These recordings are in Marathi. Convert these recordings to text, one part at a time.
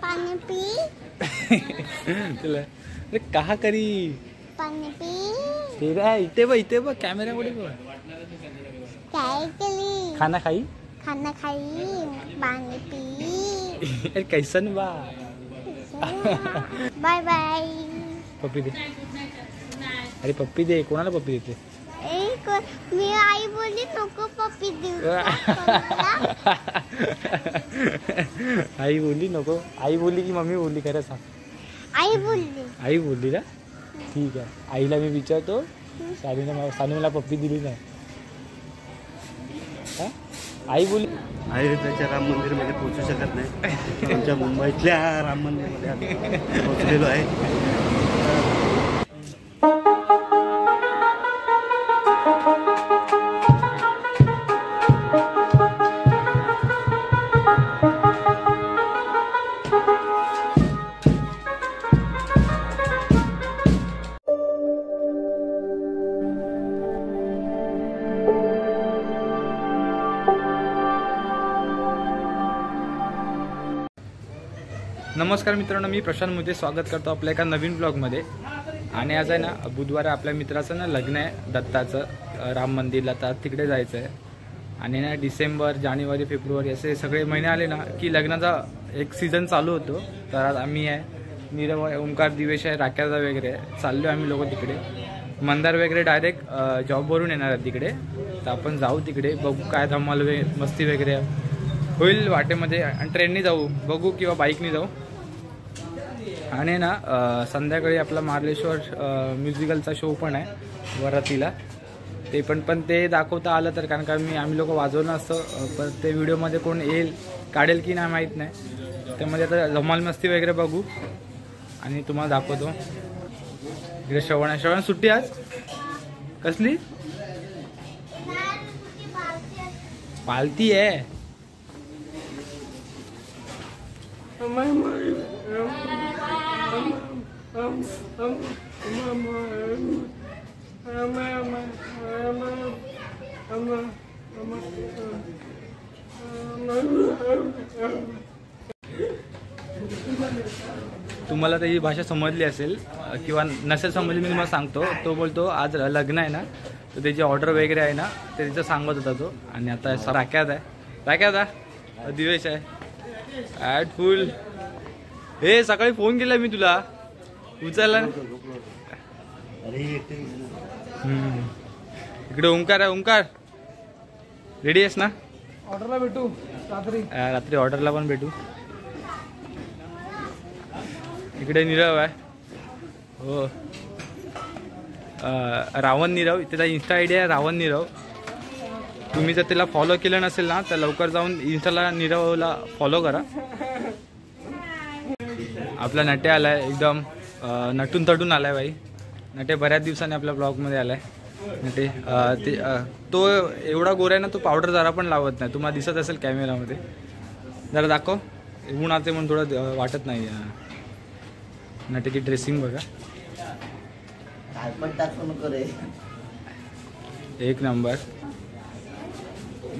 पानी पी तुला अरे कहा करी पानी पी तेरा इथे बघ कॅमेरा मध्ये बघ काय केली खाना खाई खाना खाई पानी पी अरे कैसन बा बाय बाय पप्पी दे अरे पप्पी दे कोणाला पप्पी देते मी आई बोलली नको पप्पी देऊ आई बोलली नको आई बोलली की मम्मी बोलली खरं सांग आई बोलली ना ठीक आहे आईला मी विचारतो सानू मला पप्पी दिली नाही आई बोलली अयोध्येच्या राम मंदिर मध्ये पोहोचू शकत नाही आमच्या मुंबईतल्या राम मंदिर मध्ये पोहोचलेलो आहे नमस्कार मित्रांनो मी प्रशांत मोते स्वागत करतो आपल्या एका नवीन ब्लॉगमध्ये आणि आज आहे ना बुधवार आपल्या मित्राचं ना लग्न आहे दत्ताचं राम मंदिरला तर तिकडे जायचं आहे आणि ना डिसेंबर जानेवारी फेब्रुवारी असे सगळे महिने आले ना की लग्नाचा एक सीझन चालू होतो तर आज आम्ही आहे नीरव आहे ओंकार दिवेश आहे राख्याचा वगैरे चाललो आम्ही लोक तिकडे मंदार वगैरे डायरेक्ट जॉबवरून येणार आहे तिकडे तर आपण जाऊ तिकडे बघू काय धमाल मस्ती वगैरे होईल वाटेमध्ये आणि ट्रेनने जाऊ बघू किंवा बाईकने जाऊ आणि ना संध्याकाळी आपला मार्लेश्वर म्युझिकलचा शो पण आहे वरातीला ते पण ते दाखवता आलं तर कारण का आम्ही लोक वाजवलं असतं पण ते व्हिडिओमध्ये कोण येईल काढेल की नाही माहीत नाही त्यामध्ये आता धमाल मस्ती वगैरे बघू आणि तुम्हाला दाखवतो इकडे श्रवण सुट्टी आज कसली पालती आहे तुम्हाला त्याची भाषा समजली असेल किंवा नसेल समजली मी तुम्हाला सांगतो तो बोलतो आज लग्न आहे ना तर त्याची ऑर्डर वगैरे आहे ना ते तिचं सांगत होता तो आणि आता राख्यात आहे दिवेश आहे ॲड फुल हे सकाळी फोन केला मी तुला उचलला इकडे ओंकार आहे ओंकार रेडी आहेस ना ऑर्डरला भेटू रात्री ऑर्डरला पण भेटू इकडे नीरव आहे हो रावण नीरव त्याचा इन्स्टा आय डी आहे रावण नीरव तुम्ही जर त्याला फॉलो केलं नसेल ना तर लवकर जाऊन इन्स्टाला नीरवला फॉलो करा आपला नटे आलाय एकदम नटून तटून आलाय बाई नटे बऱ्याच दिवसांनी आपल्या ब्लॉगमध्ये आलाय नटे तो एवढा गोरा आहे ना तो पावडर जरा पण लावत नाही तुम्हाला दिसत असेल कॅमेरामध्ये जरा दाखव उन्हाचे म्हणून थोडं वाटत नाही नटेची ड्रेसिंग बघा एक नंबर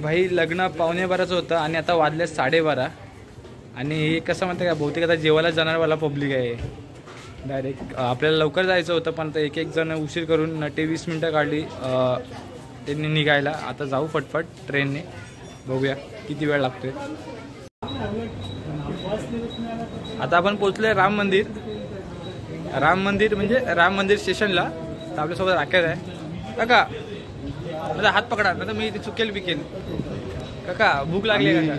भाई लग्न 11:15 होतं आणि आता वाजले 12:30 आणि हे कसं म्हणतं का बहुतेक आता जेवायला जाणारवाला पब्लिक आहे डायरेक्ट आपल्याला लवकर जायचं होतं पण आता एक जण उशीर करून नटे 20 मिनटं काढली त्यांनी निघायला आता जाऊ फटफट ट्रेनने बघूया किती वेळ लागतोय आता आपण पोचलोय राम मंदिर म्हणजे राम मंदिर स्टेशनला तर आपल्यासोबत राख्यात आहे काका माझा हात पकडा ना तर मी इथे चुकेल बिकेल काका भूक लागली काका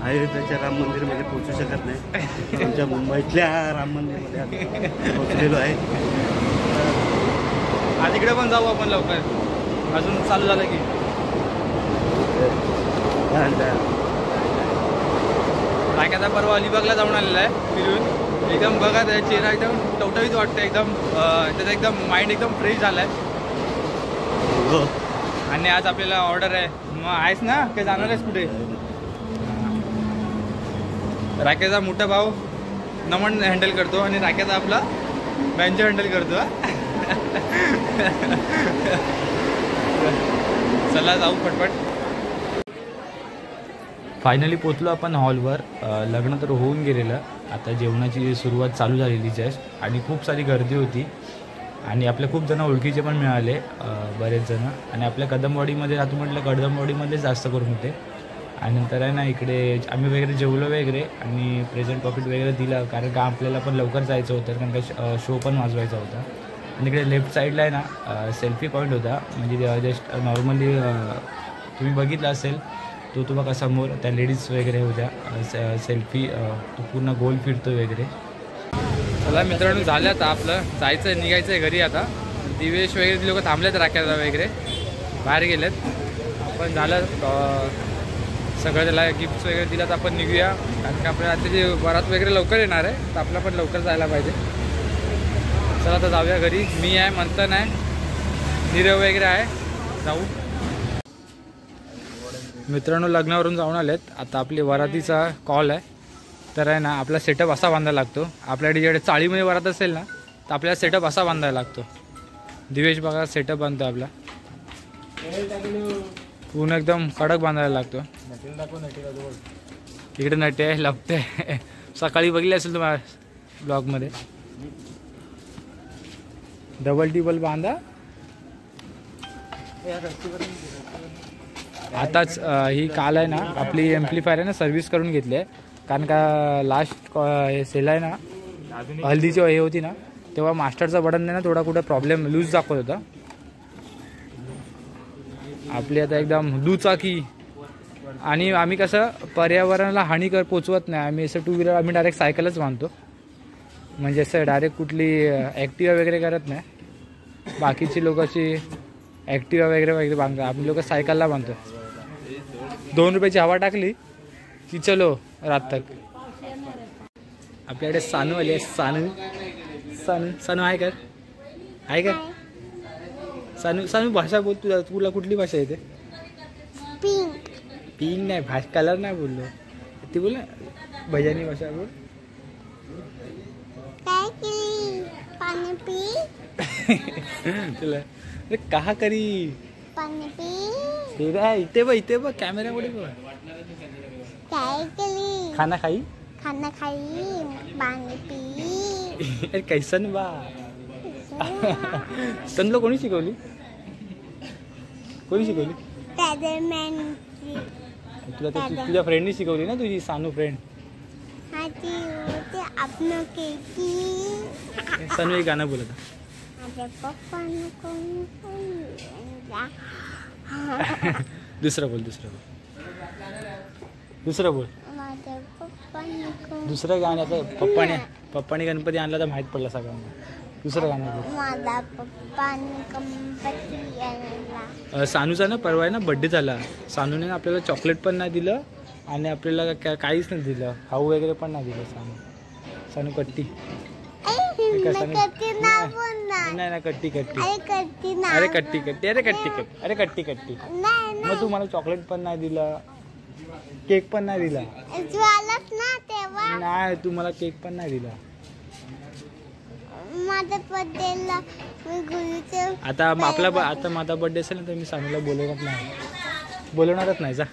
अयोध्येच्या राम मंदिर मध्ये पोहोचू शकत नाही आमच्या मुंबईतल्या राम मंदिर मध्ये पोहोचलेलो आहे आज इकडे पण जाऊ आपण लवकर अजून चालू झालं की राख्याचा परवा अलिबागला जाऊन आलेला आहे फिरून एकदम बघा त्याचा चेहरा एकदम टवटवीत वाटतं एकदम त्याचा एकदम माइंड एकदम फ्रेश झालाय आणि आज आपल्याला ऑर्डर आहे मग आहेस ना काय जाणार आहेस कुठे राख्याचा मोठा भाऊ नमन हँडल करतो आणि राख्याचा आपला बँच हँडल करतो चला जाऊ फटफट फायनली पोचलो आपण हॉलवर. लग्न तर होऊन गेलेलं, आता जेवणाची सुरुवात चालू झालेली जस्ट. आणि खूप सारी गर्दी होती आणि आपल्या खूप जण ओळखीचे पण मिळाले, बरेच जण. आणि आपल्या कदमवाडीमध्ये राहतो म्हटलं, कदमवाडीमध्येच जास्त करून होते. आणि नंतर आहे ना इकडे आम्ही वगैरे जेवलो वगैरे आणि प्रेझेंट प्रॉफिट वगैरे दिलं, कारण का आपल्याला पण लवकर जायचं होतं, कारण का शो पण वाजवायचा होता. आणि इकडे लेफ्ट साईडला आहे ना सेल्फी पॉईंट होता, म्हणजे जस्ट नॉर्मली तुम्ही बघितलं असेल तो बघा समोर त्या लेडीज वगैरे होत्या, सेल्फी तो पूर्ण गोल फिरतो वगैरे. चला मित्रांनो, झालं आता आपलं जायचं आहे, निघायचं आहे घरी आता. दिवेश वगैरे लोक थांबलेत राख्याला वगैरे, बाहेर गेलेत. आपण झालं सगळं त्याला गिफ्ट्स वगैरे दिला तर आपण निघूया, कारण का आपल्या आता जे बरात वगैरे लवकर येणार आहे तर आपला पण लवकर जायला पाहिजे. चला आता जाऊया घरी. मी आहे, मंथन आहे, नीरव वगैरे आहे, जाऊ. मित्रांनो लग्नावरून जाऊन आलेत, आता आपली वरातीचा कॉल आहे. तर आहे ना आपला सेटअप असा बांधायला लागतो. आपल्याकडे जेवढे चाळीमध्ये वरात असेल ना तर आपल्याला सेटअप असा बांधायला लागतो. दिवेश बघा सेटअप बांधतो आपला, पूर्ण एकदम कडक बांधायला लागतो. इकडे नटे आहे, लपते. सकाळी बघितले असेल तुम्हाला ब्लॉगमध्ये. डबल टिबल बांधा. आताच ही काल आहे ना आपली एम्प्लिफायर आहे ना सर्व्हिस करून घेतली आहे, कारण का लास्ट सेल आहे ना हल्दीची हे होती ना तेव्हा मास्टरचा बटन ना थोडा कुठं प्रॉब्लेम लूज दाखवत होता. आपली आता एकदम दुचाकी. आणि आम्ही कसं पर्यावरणाला हानी पोचवत नाही, आम्ही असं टू व्हीलर आम्ही डायरेक्ट सायकलच बांधतो, म्हणजे असं डायरेक्ट कुठली ॲक्टिवा वगैरे करत नाही. बाकीची लोक अशी ॲक्टिवा वगैरे बांधतात, आम्ही लोक सायकलला बांधतो. 2 रुपयाची हवा टाकली की चलो रात तक. आपल्याकडे सानू आली आहे. सानू आहे का? सानू भाषा बोल. तुला कुठली भाषा येते? पिंक नाही, कलर नाही बोललो ती, बोल ना भैयानी भाषा बोल. तुला अरे कहा करी इथे बघ कॅमेरा पुढे बघ. खाना खाई पाणी पी. अरे कैसन बा. तनला कोणी शिकवली? तुला तुझ्या फ्रेंडनी शिकवली ना, तुझी सानू फ्रेंड. सानू एक गाणं बोलत. दुसरं बोल. दुसरं गाणं. आता पप्पाने गणपती आणला तर माहित पडला सगळ्यांना. दुसरं गाणं बोल. माझा पप्पाने गणपती आणला. सानूचा ना परवा आहे ना बड्डे झाला. सानूने ना आपल्याला चॉकलेट पण नाही दिलं आणि आपल्याला काहीच नाही दिलं, खाऊ वगैरे पण नाही दिलं. सानू कट्टी. नाही कट्टी. अरे कट्टी. मग तू मला चॉकलेट पण नाही दिलं, केक पण नाही दिला. नाही तू मला केक पण नाही दिला. आता माझा बर्थडे असेल ना तर मी सानूला बोलवणारच नाही जा.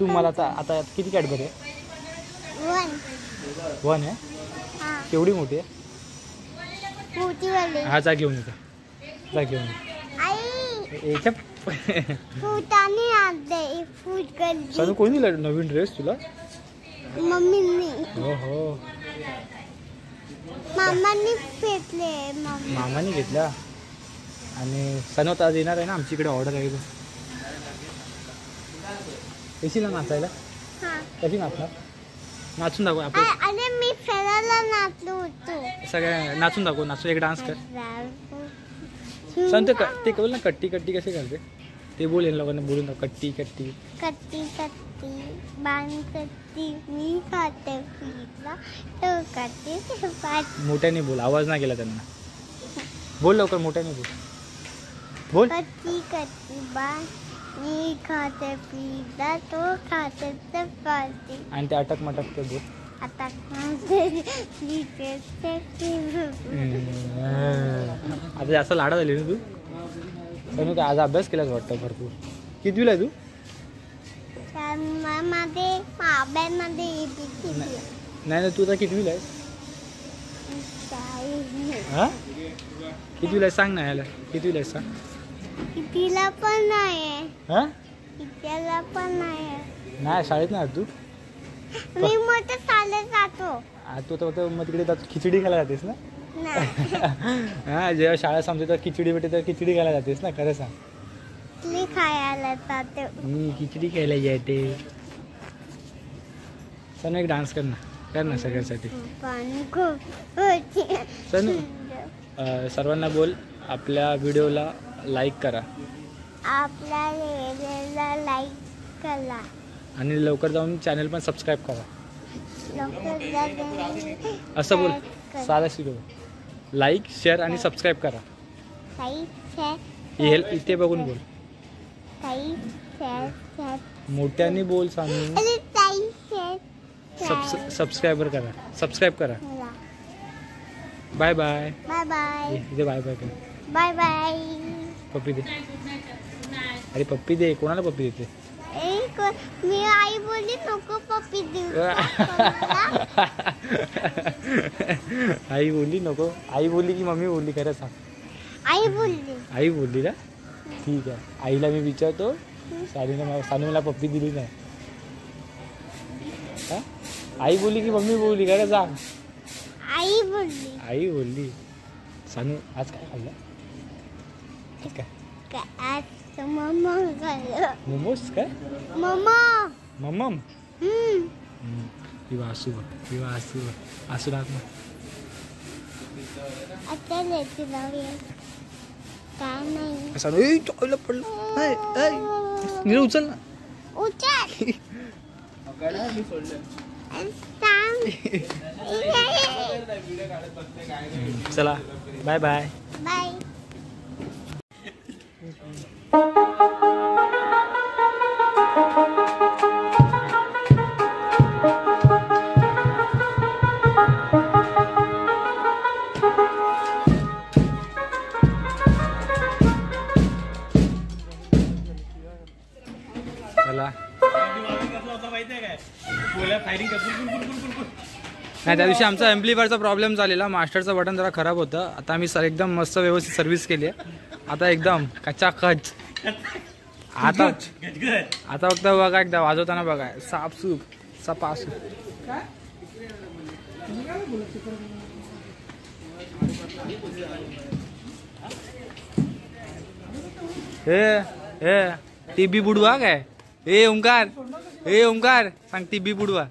तू मला आता किती कॅडबरी आहे? 1 आहे. केवढी मोठी आहे? हा जा घेऊन येतो. सानू कोणी दिला नवीन ड्रेस तुला? मम्मीने. हो मामाने घेतला. आणि सानू आता आज येणार आहे ना आमची इकडे ऑर्डर आहे. कशी ना नाचायला? कशी नाचणार? नाचून दाखव आपण. मी फेरायला नाचलो होतो. सगळ्या नाचून दाखव. नाचून एक डान्स कर. सांग ते कळलं ना कट्टी कसे करते ते बोल. लोकांना बोलून दाखव. कट्टी मी खाते पिझ्झा तो खाते. मोठ्याने बोल, आवाज नाही गेला त्यांना. बोल लवकर, मोठ्याने बोल. कट्टी मी खाते पिझ्झा तो खाते चपाती. आणि ते अटक मटक ते बोल. आता जास्त लाडा झाली ना तू. पण आज अभ्यास केलाच वाटतं भरपूर. कितवीला आहे तू? मध्ये अभ्यामध्ये ABCD. नाही ना, तू आता कितवीला आहे? हा कितवीला आहे सांग ना याला, कितवीला आहे सांग. तिला पण नाही हा त्याला पण नाही. नाही शाळेत नाही तू. मी मोठं चालत जातो. तू तर मग तिकडे खिचडी खायला जातेस ना. नाही हा जेव्हा शाळा संपते तर खिचडी भेटते तर खिचडी खायला जातेस ना, खरं सांग. मी खायला जातो. मी खिचडी खायला जाते. सनू एक डान्स कर ना सगळ्यांसाठी. सनू सर्वांना बोल आपल्या व्हिडिओला लाईक करा, आपल्या व्हिडिओला लाईक करा आणि लवकर जाऊन चॅनल पण सबस्क्राईब करा. लवकर जाऊन असं बोल, साधा शिकव. लाईक शेअर आणि सबस्क्राईब करा. इथे बघून बोल. मोठ्याने बोल सांगू. सबस्क्राईब करा. Bye bye. Bye bye. इथे बाय बाय कर. Bye bye. पप्पी दे. अरे पप्पी दे. कोणाला पप्पी देते? मी आई बोलली नको पप्पी देऊ. आई बोलली नको. आई बोलली की मम्मी बोलली, खरं सांग. आई बोलली ना. ठीक आहे, आईला मी विचारतो. सानू मला पप्पी दिली नाही. हा आई बोलली की मम्मी बोलली, खरं सांग. आई बोलली. सानू आज काय खाल्लं? काय मोमोज काय? मम्मम. किंवा असू राहत ना. आता लेती जाऊया. काय नाही. सानू टॉयला पडलं. नीर उचल ना. उचल. चला बाय बाय. बाय. चला नाही, त्या दिवशी आमचा एम्प्लिफायरचा प्रॉब्लेम झालेला. मास्टरचं बटन जरा खराब होतं. आता आम्ही एकदम मस्त व्यवस्थित सर्व्हिस केली आहे. आता एकदम कचाकच. आता फक्त बघा एकदा वाजवताना बघा, सापसूप सपासूप. हे टीबी बुडवा काय? ए ओंकार सांग टीबी बुडवा.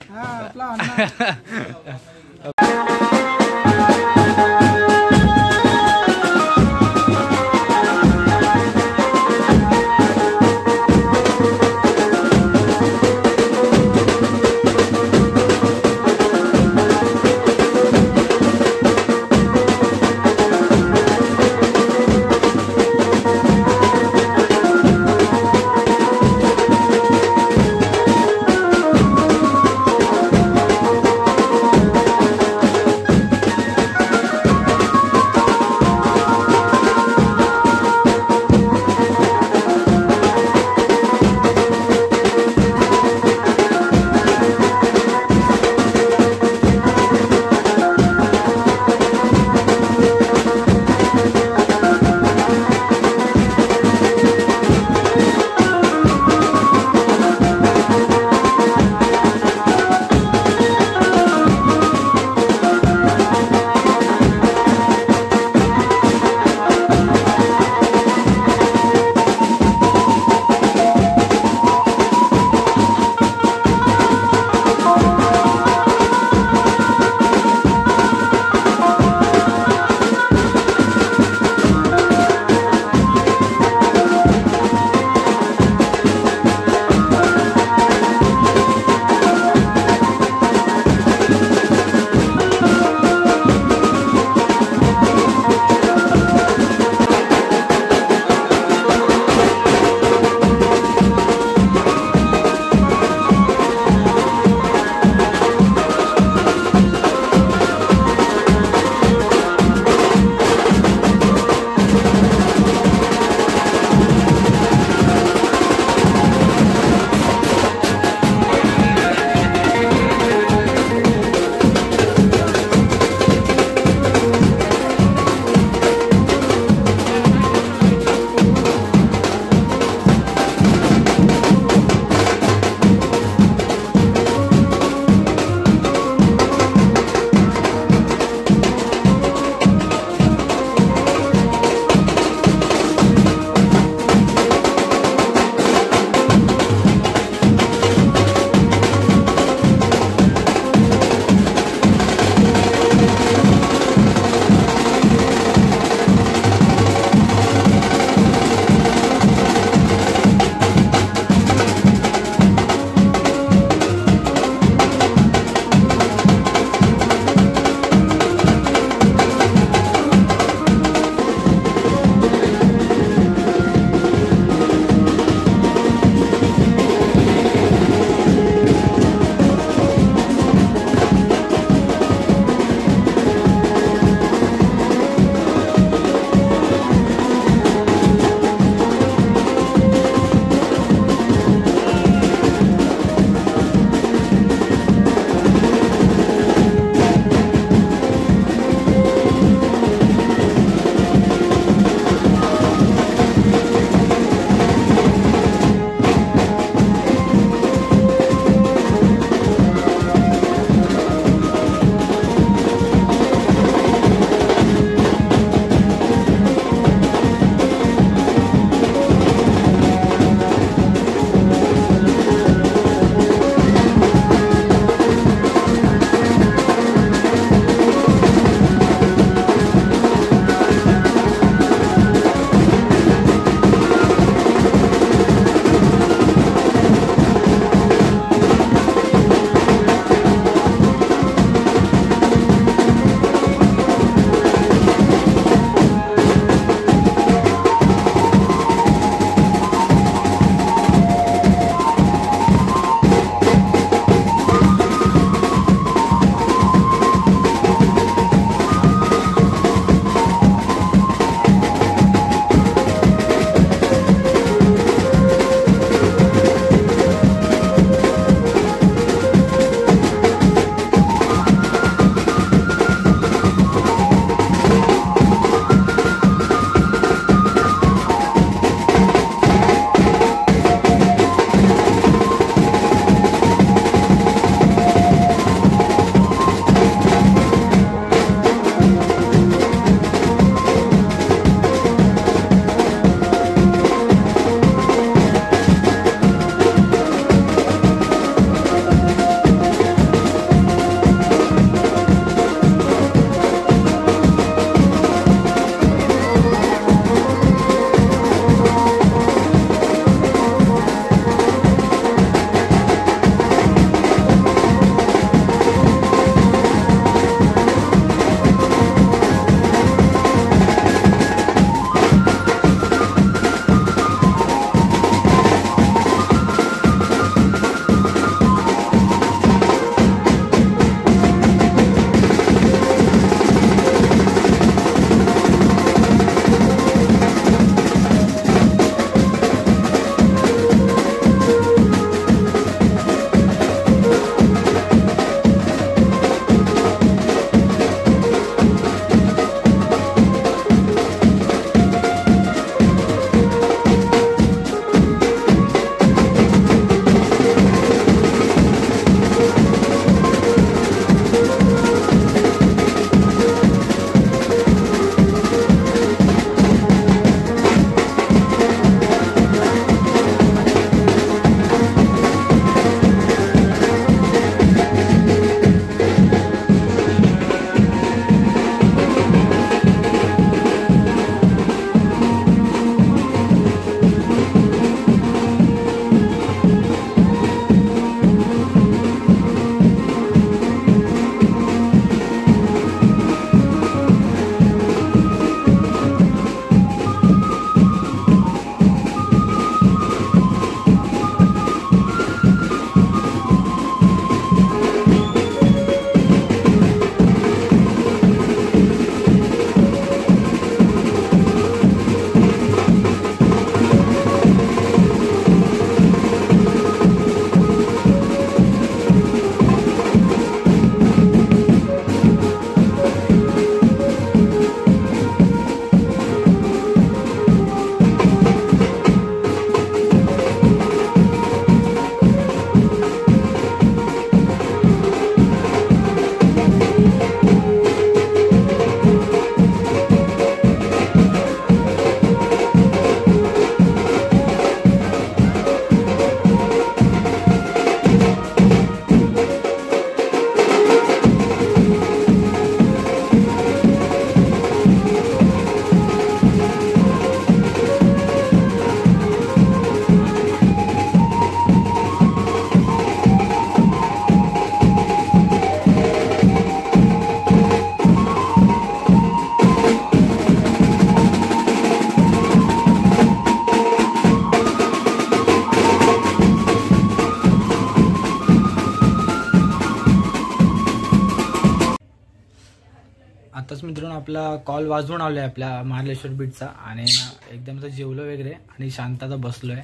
आपला कॉल वाजवून आलो आहे आपल्या महालेश्वर बीचचा आणि ना एकदम तर जेवलो वगैरे आणि शांत आता बसलो आहे.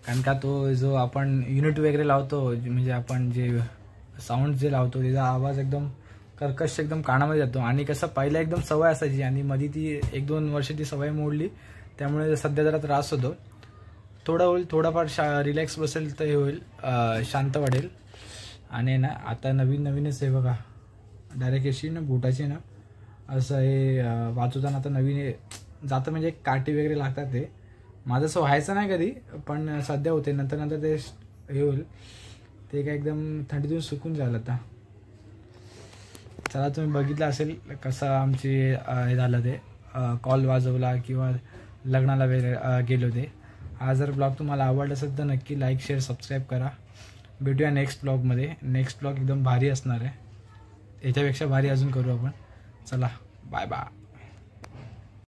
कारण का तो जो आपण युनिट वगैरे लावतो म्हणजे आपण जे साऊंड जे लावतो त्याचा आवाज एकदम कर्कश एकदम कानामध्ये जातो. आणि कसं पहिला एकदम सवय असायची आणि मध्ये ती 1-2 वर्ष ती सवय मोडली, त्यामुळे सध्या जरा त्रास होतो. थोडा होईल, थोडाफार रिलॅक्स बसेल तर हे होईल, शांत वाढेल. आणि ना आता नवीनच आहे बघा, डायरेक्ट अशी ना बोटाची ना असं हे वाचवताना आता नवीन जातं म्हणजे काठी वगैरे लागतात. ते माझं असं व्हायचं नाही कधी, पण सध्या होते, नंतर ते हे होईल. ते काय एकदम थंडीतून सुकून जाईल आता. चला तुम्ही बघितलं असेल कसं आमची हे झालं ते कॉल वाजवला किंवा लग्नाला वगैरे गेलो ते. हा जर ब्लॉग तुम्हाला आवडला असेल तर नक्की लाईक शेअर सबस्क्राईब करा. भेटूया नेक्स्ट ब्लॉगमध्ये. नेक्स्ट ब्लॉग एकदम भारी असणार आहे, याच्यापेक्षा भारी अजून करू आपण. चला बाय बाय.